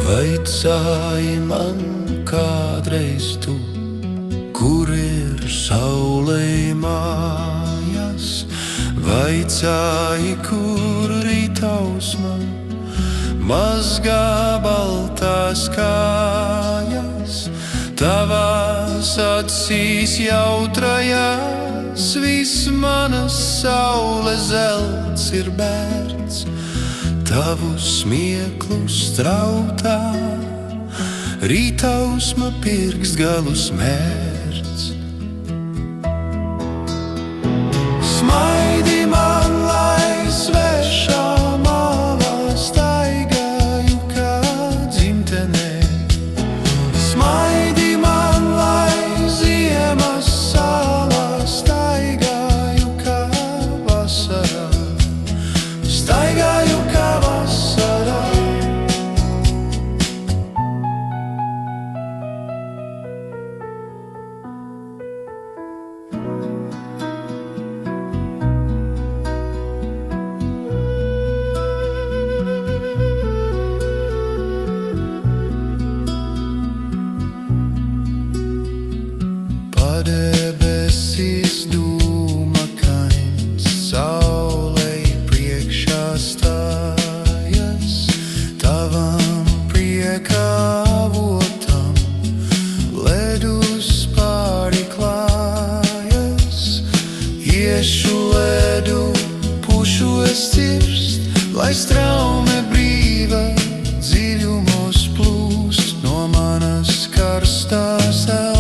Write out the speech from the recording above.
Vaicāji man kādreiz tu, kur ir saulei mājas. Vaicāji, kur rītausma mazgā baltās kājas. Tavās acīs jautrajās viss manas saules zelts ir bērns. Tavu smieklu strautā rītausma pirkstgalu smērts. Smaidi man, lai svešā malā staigāju kā dzimtenē. Smaidi man, lai ziemas salā staigāju kā vasarā. Staigāju kā vasarā. Padebesīs dūmakains, saulei priekšā stājas. Tavam prieka avotam ledus pāri klājas. Iešu ledu, pušu es cirst, lai straume brīva dziļumos plūst no manas karstās elpas.